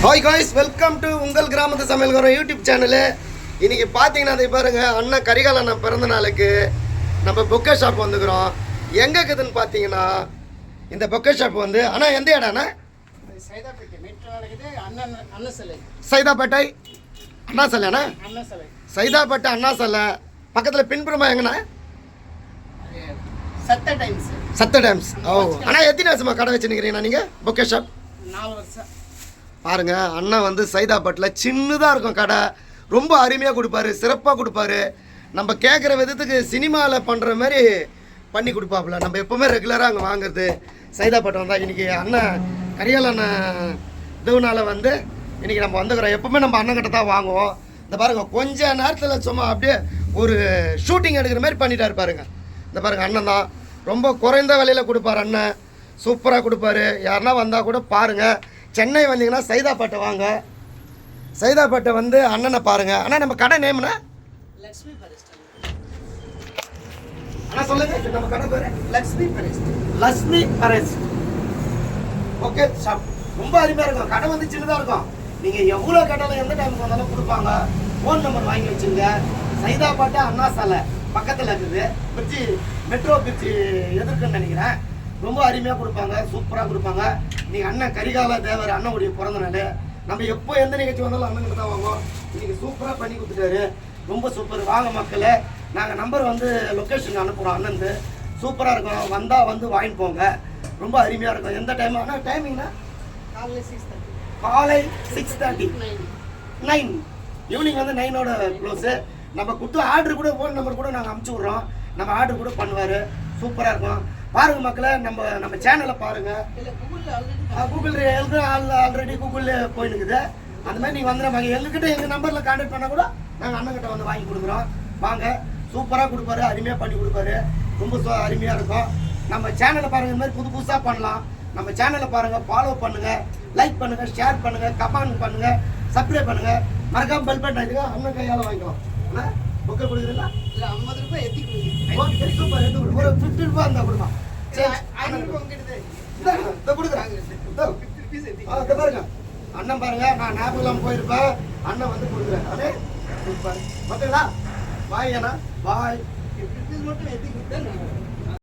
Hi guys, welcome to உங்கள் கிராமத்து சமையல்காரன் YouTube channel. இன்றைக்கி பார்த்தீங்கன்னா அதை பாருங்கள், அண்ணன் கரிகால் அண்ணன் பிறந்த நாளுக்கு நம்ம பொக்கே ஷாப் வந்துக்கிறோம். எங்கே இருக்குதுன்னு பார்த்தீங்கன்னா இந்த பொக்கே ஷாப் வந்து அண்ணா எந்த இடம்ண்ணா? சைதாப்பேட்டை அண்ணா சிலைண்ணா. சைதாப்பேட்டை அண்ணா சிலை பக்கத்தில் பின்புறமா எங்கண்ணா? சத்த டைம்ஸ். ஓ அண்ணா, எத்தனை வருஷமா கடை வச்சுருக்கிறீங்கண்ணா நீங்கள் பொக்கே ஷாப்? 4 வருஷம். பாருங்கள், அண்ணன் வந்து சைதாப்பேட்டில் சின்னதாக இருக்கும் கடை. ரொம்ப அருமையாக கொடுப்பாரு, சிறப்பாக கொடுப்பாரு. நம்ம கேட்குற விதத்துக்கு சினிமாவில் பண்ணுற மாதிரி பண்ணி கொடுப்பாப்புல. நம்ம எப்போவுமே ரெகுலராக அங்கே வாங்குறது சைதாப்பேட்டை வந்தால். இன்றைக்கி அண்ணன் கரிகால் அண்ணன் இதுனால வந்து இன்றைக்கி நம்ம வந்துக்கிறோம். எப்போவுமே நம்ம அண்ணன்கிட்ட தான் வாங்குவோம். இந்த பாருங்கள், கொஞ்ச நேரத்தில் சும்மா அப்படியே ஒரு ஷூட்டிங் எடுக்கிற மாதிரி பண்ணிட்டாரு பாருங்க. இந்த பாருங்கள், அண்ணன் தான் ரொம்ப குறைந்த விலையில் கொடுப்பார். அண்ணன் சூப்பராக கொடுப்பாரு. யாருன்னா வந்தால் கூட பாருங்கள், சென்னை வந்தீங்கன்னா சைதாப்பேட்டை வாங்க. சைதாப்பேட்டை வந்து அண்ணனை பாருங்கள். அண்ணா நம்ம கடை நேம்னா லக்ஷ்மி பரிஸ்ட். அண்ணா சொல்லுங்கள், நம்ம கடை பேர் லக்ஷ்மி பரிஸ்ட். லக்ஷ்மி பரிஸ்ட் ஓகே ஷாப். ரொம்ப அருமையாக இருக்கும். கடை வந்து சின்னதாக இருக்கும். நீங்கள் எவ்வளோ கடையில் எந்த டைமுக்கு வந்தாலும் கொடுப்பாங்க. ஃபோன் நம்பர் வாங்கி வச்சுங்க. சைதாப்பேட்டை அண்ணா சாலை பக்கத்தில் இருக்குது. பிரிட்ஜி மெட்ரோ பிரிட்ஜி எதிர்க்குன்னு நினைக்கிறேன். ரொம்ப அருமையாக கொடுப்பாங்க, சூப்பராக கொடுப்பாங்க. நீங்கள் அண்ணன் கரிகால தேவர் அண்ணனுடைய பிறந்த நாள். நம்ம எப்போ எந்த நிகழ்ச்சி வந்தாலும் அண்ணனுக்கு தான் வாங்குவோம். இன்றைக்கி சூப்பராக பண்ணி கொடுத்துட்டாரு. ரொம்ப சூப்பர். வாங்க மக்களே, நாங்கள் நம்பர் வந்து லொக்கேஷன் அனுப்புகிறோம். அண்ணன் சூப்பராக இருக்கும். வந்தால் வந்து வாங்கிட்டு போங்க. ரொம்ப அருமையாக இருக்கும். எந்த டைம் ஆனால் டைமிங்னா காலை 6:30 9 ஈவினிங் வந்து 9ஓட க்ளோஸு. நம்ம கொடுத்து ஆர்டர் கூட ஃபோன் நம்பர் கூட நாங்கள் அமுச்சு விட்றோம். நம்ம ஆர்டர் கூட பண்ணுவார். சூப்பராக இருக்கும். பாருங்கள் மக்களை, நம்ம சேனலை பாருங்கள். கூகுள் ஆல்ரெடி கூகுளில் போயினுக்குது. அந்த மாதிரி நீங்கள் வந்து நம்ம எங்ககிட்ட எங்கள் நம்பரில் கான்டாக்ட் பண்ணால் கூட நாங்கள் அண்ணன்கிட்ட வந்து வாங்கி கொடுக்குறோம். வாங்க, சூப்பராக கொடுப்பாரு, அருமையாக பண்ணி கொடுப்பாரு. ரொம்ப அருமையாக இருக்கும். நம்ம சேனலை பாருங்கள். இந்த மாதிரி புதுசாக பண்ணலாம். நம்ம சேனலை பாருங்கள், ஃபாலோ பண்ணுங்கள், லைக் பண்ணுங்கள், ஷேர் பண்ணுங்கள், கமெண்ட் பண்ணுங்கள், சப்ஸ்கிரைப் பண்ணுங்கள். மறக்காமல் பெல் பட்டன் அடிங்க. அண்ணன் கையால் வாங்கிக்கலாம். ஆனால் புக்கை கொடுக்குறீங்களா? இல்லை, 50 ரூபாய் எத்தி கொடுங்க. Okay, super. எடுத்து கொடுங்க. ஒரு 50 ரூபா இருந்தால் கொடுமா. சரி, பாருங்க அண்ணன் பாருங்க. நான் ஞாபகம் போயிருப்பேன். அண்ணன் வந்து கொடுக்குறேன். அதே பார்த்தீங்களா? பாய் அண்ணா, பாய். மட்டும் எத்தி கொடுத்தேன்.